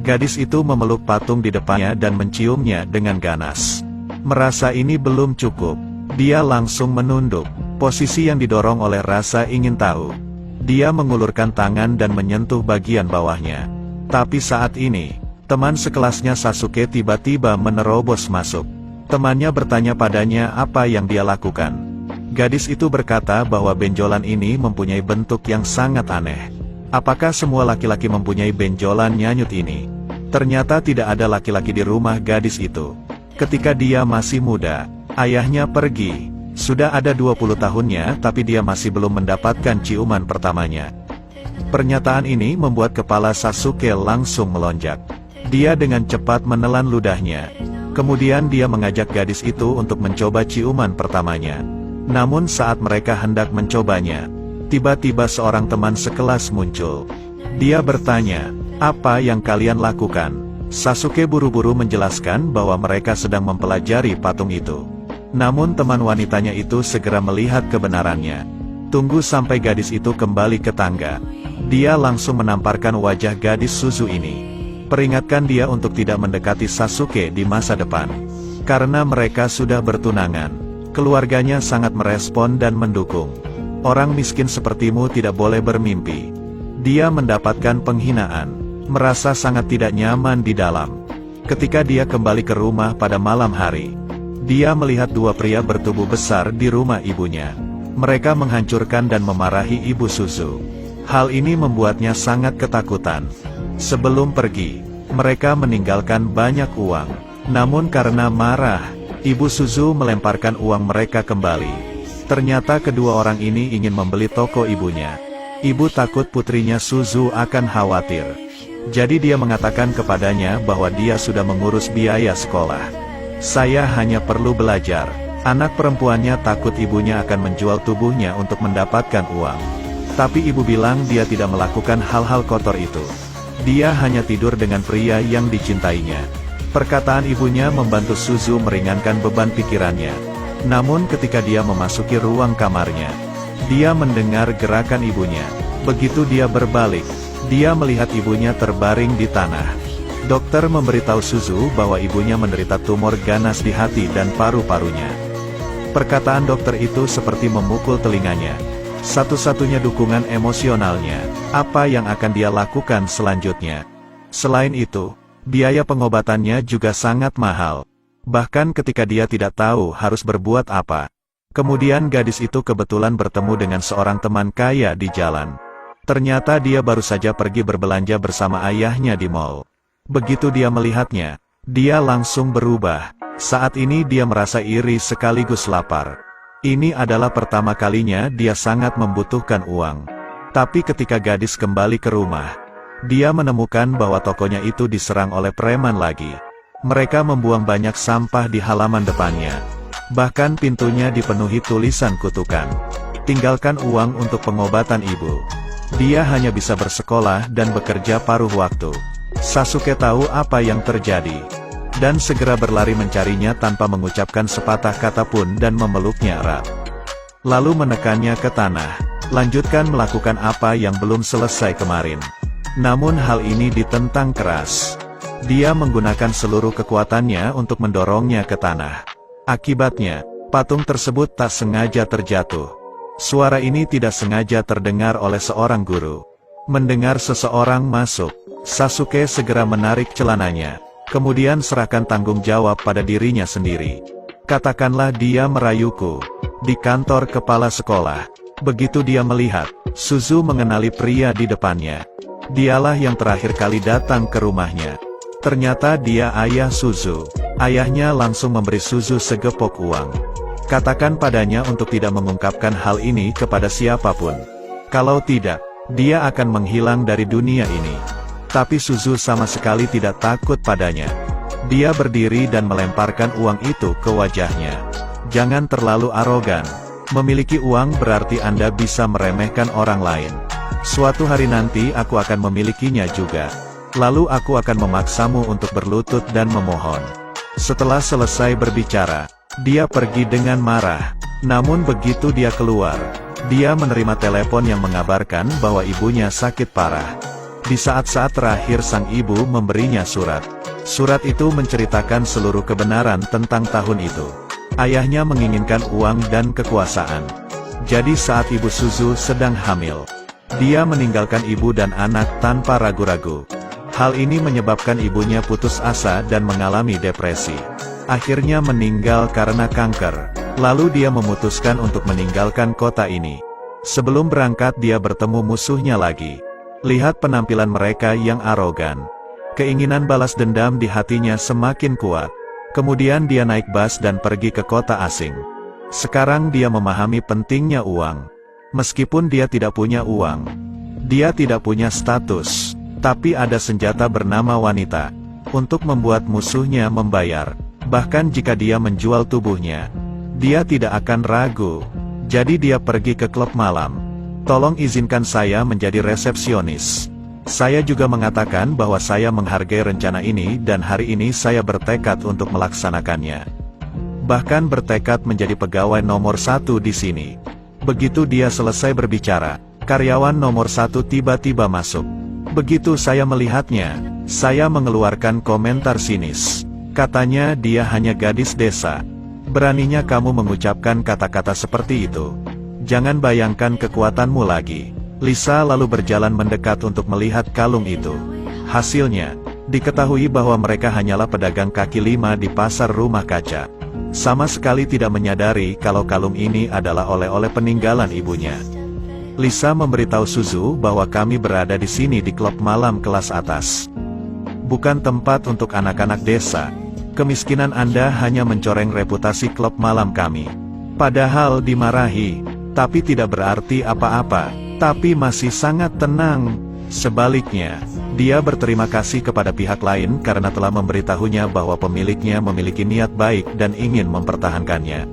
Gadis itu memeluk patung di depannya dan menciumnya dengan ganas. Merasa ini belum cukup, dia langsung menunduk, posisi yang didorong oleh rasa ingin tahu. Dia mengulurkan tangan dan menyentuh bagian bawahnya. Tapi saat ini, teman sekelasnya Sasuke tiba-tiba menerobos masuk. Temannya bertanya padanya apa yang dia lakukan. Gadis itu berkata bahwa benjolan ini mempunyai bentuk yang sangat aneh. Apakah semua laki-laki mempunyai benjolan nyanyut ini? Ternyata tidak ada laki-laki di rumah gadis itu. Ketika dia masih muda, ayahnya pergi. Sudah ada 20 tahunnya tapi dia masih belum mendapatkan ciuman pertamanya. Pernyataan ini membuat kepala Sasuke langsung melonjak. Dia dengan cepat menelan ludahnya. Kemudian dia mengajak gadis itu untuk mencoba ciuman pertamanya. Namun saat mereka hendak mencobanya, tiba-tiba seorang teman sekelas muncul. Dia bertanya, "Apa yang kalian lakukan?" Sasuke buru-buru menjelaskan bahwa mereka sedang mempelajari patung itu. Namun teman wanitanya itu segera melihat kebenarannya. Tunggu sampai gadis itu kembali ke tangga. Dia langsung menamparkan wajah gadis Suzu ini. Peringatkan dia untuk tidak mendekati Sasuke di masa depan. Karena mereka sudah bertunangan. Keluarganya sangat merespon dan mendukung. Orang miskin sepertimu tidak boleh bermimpi. Dia mendapatkan penghinaan. Merasa sangat tidak nyaman di dalam. Ketika dia kembali ke rumah pada malam hari, dia melihat dua pria bertubuh besar di rumah ibunya. Mereka menghancurkan dan memarahi ibu Suzu. Hal ini membuatnya sangat ketakutan. Sebelum pergi, mereka meninggalkan banyak uang. Namun karena marah, ibu Suzu melemparkan uang mereka kembali. Ternyata kedua orang ini ingin membeli toko ibunya. Ibu takut putrinya Suzu akan khawatir. Jadi dia mengatakan kepadanya bahwa dia sudah mengurus biaya sekolah. Saya hanya perlu belajar. Anak perempuannya takut ibunya akan menjual tubuhnya untuk mendapatkan uang. Tapi ibu bilang dia tidak melakukan hal-hal kotor itu. Dia hanya tidur dengan pria yang dicintainya. Perkataan ibunya membantu Suzu meringankan beban pikirannya. Namun ketika dia memasuki ruang kamarnya, dia mendengar gerakan ibunya. Begitu dia berbalik, dia melihat ibunya terbaring di tanah. Dokter memberitahu Suzu bahwa ibunya menderita tumor ganas di hati dan paru-parunya. Perkataan dokter itu seperti memukul telinganya. Satu-satunya dukungan emosionalnya, apa yang akan dia lakukan selanjutnya. Selain itu, biaya pengobatannya juga sangat mahal. Bahkan ketika dia tidak tahu harus berbuat apa. Kemudian gadis itu kebetulan bertemu dengan seorang teman kaya di jalan. Ternyata dia baru saja pergi berbelanja bersama ayahnya di mall. Begitu dia melihatnya, dia langsung berubah. Saat ini dia merasa iri sekaligus lapar. Ini adalah pertama kalinya dia sangat membutuhkan uang. Tapi ketika gadis kembali ke rumah, dia menemukan bahwa tokonya itu diserang oleh preman lagi. Mereka membuang banyak sampah di halaman depannya. Bahkan pintunya dipenuhi tulisan kutukan. Tinggalkan uang untuk pengobatan ibu. Dia hanya bisa bersekolah dan bekerja paruh waktu. Sasuke tahu apa yang terjadi. Dan segera berlari mencarinya tanpa mengucapkan sepatah kata pun dan memeluknya erat. Lalu menekannya ke tanah. Lanjutkan melakukan apa yang belum selesai kemarin. Namun hal ini ditentang keras. Dia menggunakan seluruh kekuatannya untuk mendorongnya ke tanah. Akibatnya, patung tersebut tak sengaja terjatuh. Suara ini tidak sengaja terdengar oleh seorang guru. Mendengar seseorang masuk, Sasuke segera menarik celananya. Kemudian serahkan tanggung jawab pada dirinya sendiri. Katakanlah dia merayuku. Di kantor kepala sekolah. Begitu dia melihat, Suzu mengenali pria di depannya. Dialah yang terakhir kali datang ke rumahnya. Ternyata dia ayah Suzu. Ayahnya langsung memberi Suzu segepok uang. Katakan padanya untuk tidak mengungkapkan hal ini kepada siapapun. Kalau tidak, dia akan menghilang dari dunia ini. Tapi Suzu sama sekali tidak takut padanya. Dia berdiri dan melemparkan uang itu ke wajahnya. Jangan terlalu arogan. Memiliki uang berarti Anda bisa meremehkan orang lain. Suatu hari nanti aku akan memilikinya juga. Lalu aku akan memaksamu untuk berlutut dan memohon. Setelah selesai berbicara, dia pergi dengan marah. Namun begitu dia keluar, dia menerima telepon yang mengabarkan bahwa ibunya sakit parah. Di saat-saat terakhir sang ibu memberinya surat. Surat itu menceritakan seluruh kebenaran tentang tahun itu. Ayahnya menginginkan uang dan kekuasaan. Jadi saat ibu Suzu sedang hamil, dia meninggalkan ibu dan anak tanpa ragu-ragu. Hal ini menyebabkan ibunya putus asa dan mengalami depresi. Akhirnya meninggal karena kanker. Lalu dia memutuskan untuk meninggalkan kota ini. Sebelum berangkat dia bertemu musuhnya lagi. Lihat penampilan mereka yang arogan. Keinginan balas dendam di hatinya semakin kuat. Kemudian dia naik bus dan pergi ke kota asing. Sekarang dia memahami pentingnya uang. Meskipun dia tidak punya uang, dia tidak punya status, tapi ada senjata bernama wanita, untuk membuat musuhnya membayar. Bahkan jika dia menjual tubuhnya, dia tidak akan ragu. Jadi dia pergi ke klub malam. Tolong izinkan saya menjadi resepsionis. Saya juga mengatakan bahwa saya menghargai rencana ini dan hari ini saya bertekad untuk melaksanakannya. Bahkan bertekad menjadi pegawai nomor 1 di sini. Begitu dia selesai berbicara, karyawan nomor 1 tiba-tiba masuk. Begitu saya melihatnya, saya mengeluarkan komentar sinis. Katanya dia hanya gadis desa. Beraninya kamu mengucapkan kata-kata seperti itu. Jangan bayangkan kekuatanmu lagi. Lisa lalu berjalan mendekat untuk melihat kalung itu. Hasilnya, diketahui bahwa mereka hanyalah pedagang kaki lima di pasar rumah kaca. Sama sekali tidak menyadari kalau kalung ini adalah oleh-oleh peninggalan ibunya. Lisa memberitahu Suzu bahwa kami berada di sini di klub malam kelas atas. Bukan tempat untuk anak-anak desa. Kemiskinan Anda hanya mencoreng reputasi klub malam kami. Padahal dimarahi. Tapi tidak berarti apa-apa, tapi masih sangat tenang. Sebaliknya, dia berterima kasih kepada pihak lain karena telah memberitahunya bahwa pemiliknya memiliki niat baik dan ingin mempertahankannya.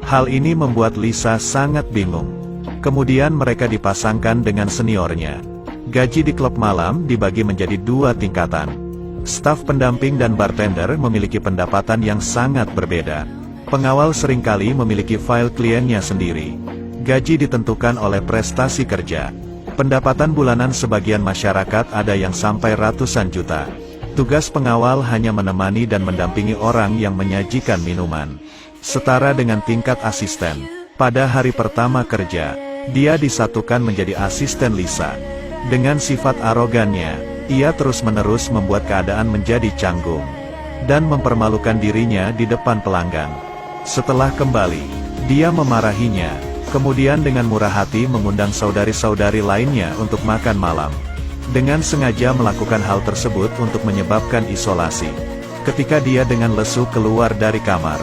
Hal ini membuat Lisa sangat bingung. Kemudian mereka dipasangkan dengan seniornya. Gaji di klub malam dibagi menjadi 2 tingkatan. Staf pendamping dan bartender memiliki pendapatan yang sangat berbeda. Pengawal seringkali memiliki file kliennya sendiri. Gaji ditentukan oleh prestasi kerja. Pendapatan bulanan sebagian masyarakat ada yang sampai ratusan juta. Tugas pengawal hanya menemani dan mendampingi orang yang menyajikan minuman. Setara dengan tingkat asisten. Pada hari pertama kerja, dia disatukan menjadi asisten Lisa. Dengan sifat arogannya, ia terus-menerus membuat keadaan menjadi canggung. Dan mempermalukan dirinya di depan pelanggan. Setelah kembali, dia memarahinya. Kemudian dengan murah hati mengundang saudari-saudari lainnya untuk makan malam. Dengan sengaja melakukan hal tersebut untuk menyebabkan isolasi. Ketika dia dengan lesu keluar dari kamar,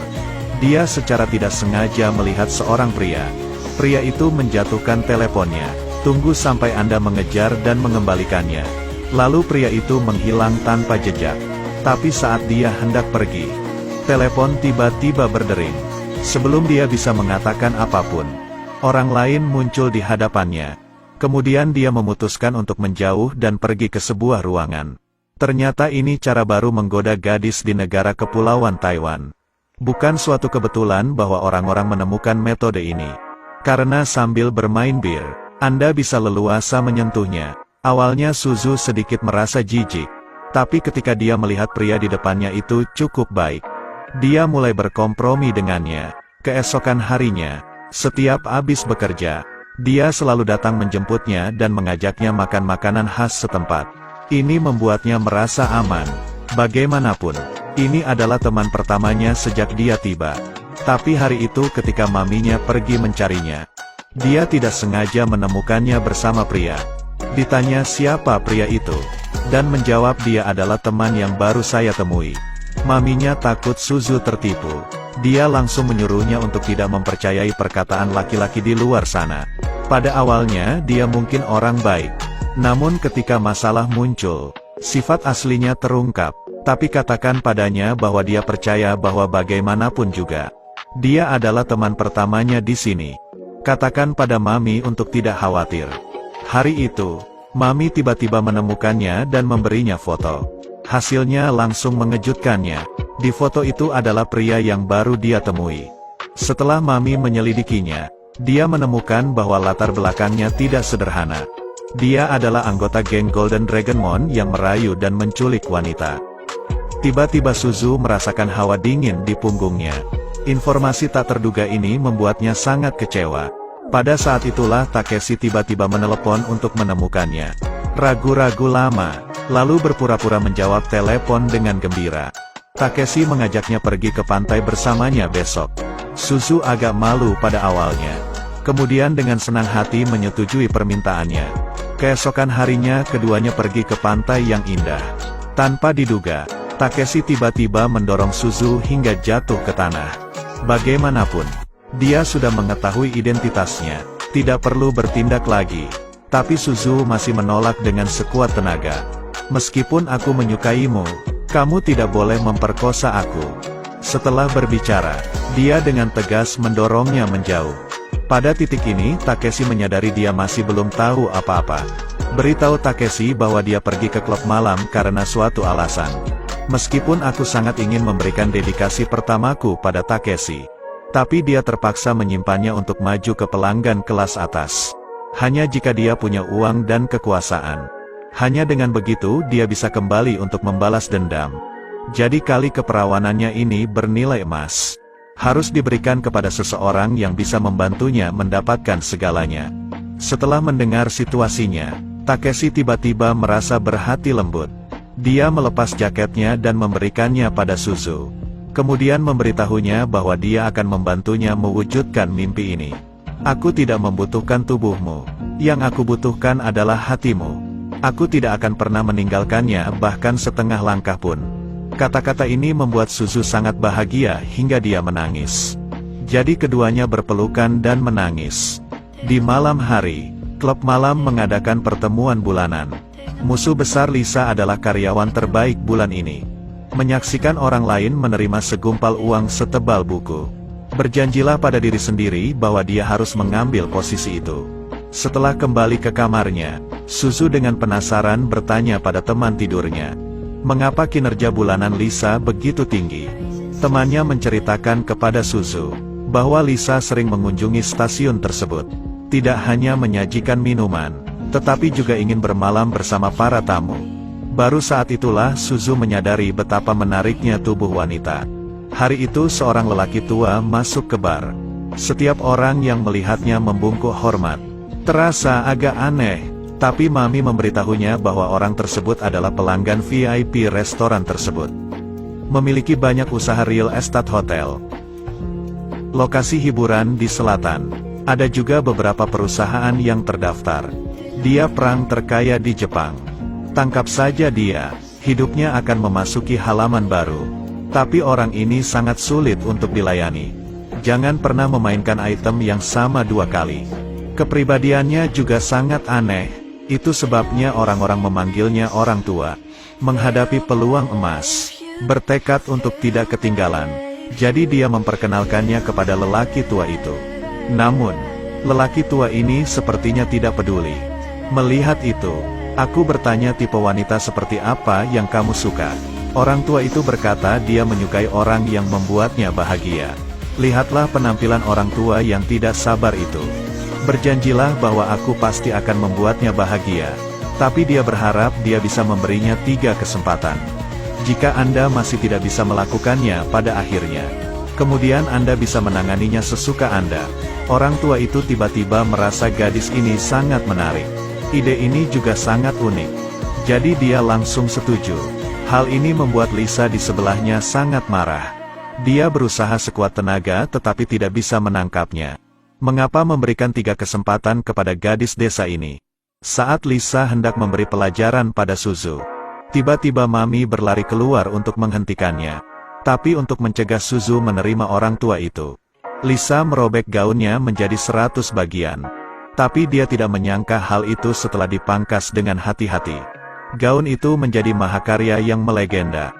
dia secara tidak sengaja melihat seorang pria. Pria itu menjatuhkan teleponnya. Tunggu sampai Anda mengejar dan mengembalikannya. Lalu pria itu menghilang tanpa jejak. Tapi saat dia hendak pergi, telepon tiba-tiba berdering. Sebelum dia bisa mengatakan apapun, orang lain muncul di hadapannya. Kemudian dia memutuskan untuk menjauh dan pergi ke sebuah ruangan. Ternyata ini cara baru menggoda gadis di negara kepulauan Taiwan. Bukan suatu kebetulan bahwa orang-orang menemukan metode ini. Karena sambil bermain bir, Anda bisa leluasa menyentuhnya. Awalnya Suzu sedikit merasa jijik. Tapi ketika dia melihat pria di depannya itu cukup baik, dia mulai berkompromi dengannya. Keesokan harinya, setiap habis bekerja, dia selalu datang menjemputnya dan mengajaknya makan makanan khas setempat. Ini membuatnya merasa aman. Bagaimanapun, ini adalah teman pertamanya sejak dia tiba. Tapi hari itu ketika maminya pergi mencarinya, dia tidak sengaja menemukannya bersama pria. Ditanya siapa pria itu, dan menjawab dia adalah teman yang baru saya temui. Maminya takut Suzu tertipu. Dia langsung menyuruhnya untuk tidak mempercayai perkataan laki-laki di luar sana. Pada awalnya dia mungkin orang baik. Namun ketika masalah muncul, sifat aslinya terungkap. Tapi katakan padanya bahwa dia percaya bahwa bagaimanapun juga, dia adalah teman pertamanya di sini. Katakan pada Mami untuk tidak khawatir. Hari itu, Mami tiba-tiba menemukannya dan memberinya foto. Hasilnya langsung mengejutkannya. Di foto itu adalah pria yang baru dia temui. Setelah Mami menyelidikinya, dia menemukan bahwa latar belakangnya tidak sederhana. Dia adalah anggota geng Golden Dragonmon yang merayu dan menculik wanita. Tiba-tiba Suzu merasakan hawa dingin di punggungnya. Informasi tak terduga ini membuatnya sangat kecewa. Pada saat itulah Takeshi tiba-tiba menelepon untuk menemukannya. Ragu-ragu lama, lalu berpura-pura menjawab telepon dengan gembira. Takeshi mengajaknya pergi ke pantai bersamanya besok. Suzu agak malu pada awalnya. Kemudian dengan senang hati menyetujui permintaannya. Keesokan harinya keduanya pergi ke pantai yang indah. Tanpa diduga, Takeshi tiba-tiba mendorong Suzu hingga jatuh ke tanah. Bagaimanapun, dia sudah mengetahui identitasnya, tidak perlu bertindak lagi. Tapi Suzu masih menolak dengan sekuat tenaga. Meskipun aku menyukaimu, kamu tidak boleh memperkosa aku. Setelah berbicara, dia dengan tegas mendorongnya menjauh. Pada titik ini Takeshi menyadari dia masih belum tahu apa-apa. Beritahu Takeshi bahwa dia pergi ke klub malam karena suatu alasan. Meskipun aku sangat ingin memberikan dedikasi pertamaku pada Takeshi, tapi dia terpaksa menyimpannya untuk maju ke pelanggan kelas atas. Hanya jika dia punya uang dan kekuasaan. Hanya dengan begitu dia bisa kembali untuk membalas dendam. Jadi kali keperawanannya ini bernilai emas. Harus diberikan kepada seseorang yang bisa membantunya mendapatkan segalanya. Setelah mendengar situasinya, Takeshi tiba-tiba merasa berhati lembut. Dia melepas jaketnya dan memberikannya pada Suzu. Kemudian memberitahunya bahwa dia akan membantunya mewujudkan mimpi ini. Aku tidak membutuhkan tubuhmu. Yang aku butuhkan adalah hatimu. Aku tidak akan pernah meninggalkannya bahkan setengah langkah pun. Kata-kata ini membuat Suzu sangat bahagia hingga dia menangis. Jadi keduanya berpelukan dan menangis. Di malam hari, klub malam mengadakan pertemuan bulanan. Musuh besar Lisa adalah karyawan terbaik bulan ini. Menyaksikan orang lain menerima segumpal uang setebal buku. Berjanjilah pada diri sendiri bahwa dia harus mengambil posisi itu. Setelah kembali ke kamarnya, Suzu dengan penasaran bertanya pada teman tidurnya. Mengapa kinerja bulanan Lisa begitu tinggi? Temannya menceritakan kepada Suzu bahwa Lisa sering mengunjungi stasiun tersebut. Tidak hanya menyajikan minuman, tetapi juga ingin bermalam bersama para tamu. Baru saat itulah Suzu menyadari betapa menariknya tubuh wanita. Hari itu seorang lelaki tua masuk ke bar. Setiap orang yang melihatnya membungkuk hormat. Terasa agak aneh, tapi Mami memberitahunya bahwa orang tersebut adalah pelanggan VIP restoran tersebut. Memiliki banyak usaha real estate hotel. Lokasi hiburan di selatan. Ada juga beberapa perusahaan yang terdaftar. Dia perang terkaya di Jepang. Tangkap saja dia, hidupnya akan memasuki halaman baru. Tapi orang ini sangat sulit untuk dilayani. Jangan pernah memainkan item yang sama dua kali. Kepribadiannya juga sangat aneh, itu sebabnya orang-orang memanggilnya orang tua. Menghadapi peluang emas, bertekad untuk tidak ketinggalan. Jadi dia memperkenalkannya kepada lelaki tua itu. Namun, lelaki tua ini sepertinya tidak peduli. Melihat itu, aku bertanya tipe wanita seperti apa yang kamu suka. Orang tua itu berkata dia menyukai orang yang membuatnya bahagia. Lihatlah penampilan orang tua yang tidak sabar itu. Berjanjilah bahwa aku pasti akan membuatnya bahagia. Tapi dia berharap dia bisa memberinya 3 kesempatan. Jika Anda masih tidak bisa melakukannya pada akhirnya, kemudian Anda bisa menanganinya sesuka Anda. Orang tua itu tiba-tiba merasa gadis ini sangat menarik. Ide ini juga sangat unik. Jadi dia langsung setuju. Hal ini membuat Lisa di sebelahnya sangat marah. Dia berusaha sekuat tenaga tetapi tidak bisa menangkapnya. Mengapa memberikan 3 kesempatan kepada gadis desa ini? Saat Lisa hendak memberi pelajaran pada Suzu, tiba-tiba Mami berlari keluar untuk menghentikannya. Tapi untuk mencegah Suzu menerima orang tua itu, Lisa merobek gaunnya menjadi 100 bagian. Tapi dia tidak menyangka hal itu setelah dipangkas dengan hati-hati. Gaun itu menjadi mahakarya yang melegenda.